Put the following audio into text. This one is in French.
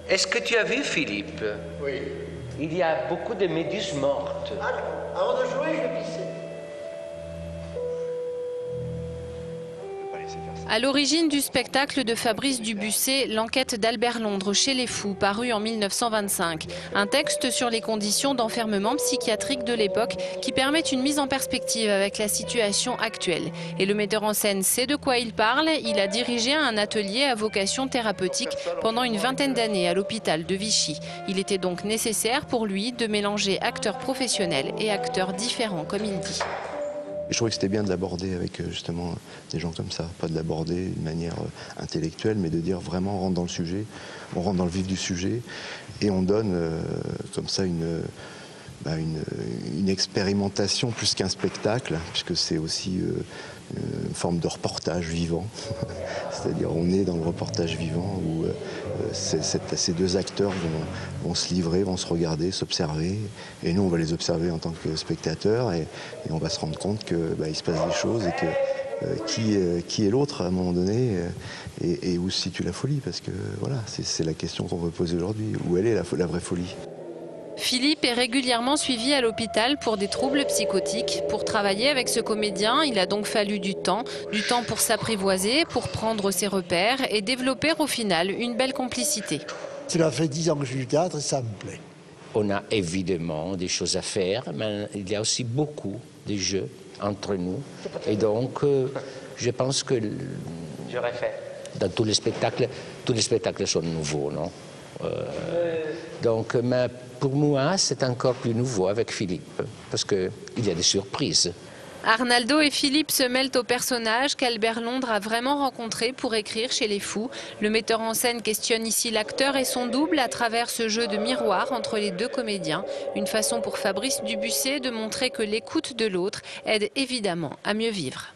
Est-ce que tu as vu, Philippe? Oui. Il y a beaucoup de méduses mortes. Ah non, avant de jouer, je pissais. À l'origine du spectacle de Fabrice Dubussé, l'enquête d'Albert Londres chez les fous, paru en 1925. Un texte sur les conditions d'enfermement psychiatrique de l'époque qui permet une mise en perspective avec la situation actuelle. Et le metteur en scène sait de quoi il parle. Il a dirigé un atelier à vocation thérapeutique pendant une vingtaine d'années à l'hôpital de Vichy. Il était donc nécessaire pour lui de mélanger acteurs professionnels et acteurs différents, comme il dit. Je trouvais que c'était bien de l'aborder avec justement des gens comme ça, pas de l'aborder d'une manière intellectuelle, mais de dire vraiment on rentre dans le sujet, on rentre dans le vif du sujet et on donne comme ça une expérimentation plus qu'un spectacle, puisque c'est aussi une forme de reportage vivant. C'est-à-dire on est dans le reportage vivant où ces deux acteurs vont se livrer, vont se regarder, s'observer. Et nous, on va les observer en tant que spectateurs et on va se rendre compte qu'il se passe des choses et que qui est l'autre à un moment donné et où se situe la folie. Parce que voilà, c'est la question qu'on veut poser aujourd'hui. Où elle est la vraie folie? Philippe est régulièrement suivi à l'hôpital pour des troubles psychotiques. Pour travailler avec ce comédien, il a donc fallu du temps pour s'apprivoiser, pour prendre ses repères et développer au final une belle complicité. Cela fait 10 ans que je suis du théâtre et ça me plaît. On a évidemment des choses à faire, mais il y a aussi beaucoup de jeux entre nous. Et donc, je pense que dans tous les spectacles sont nouveaux, non? Donc, mais pour moi, c'est encore plus nouveau avec Philippe, parce qu'il y a des surprises. Arnaldo et Philippe se mêlent aux personnages qu'Albert Londres a vraiment rencontrés pour écrire chez les fous. Le metteur en scène questionne ici l'acteur et son double à travers ce jeu de miroir entre les deux comédiens. Une façon pour Fabrice Dubussé de montrer que l'écoute de l'autre aide évidemment à mieux vivre.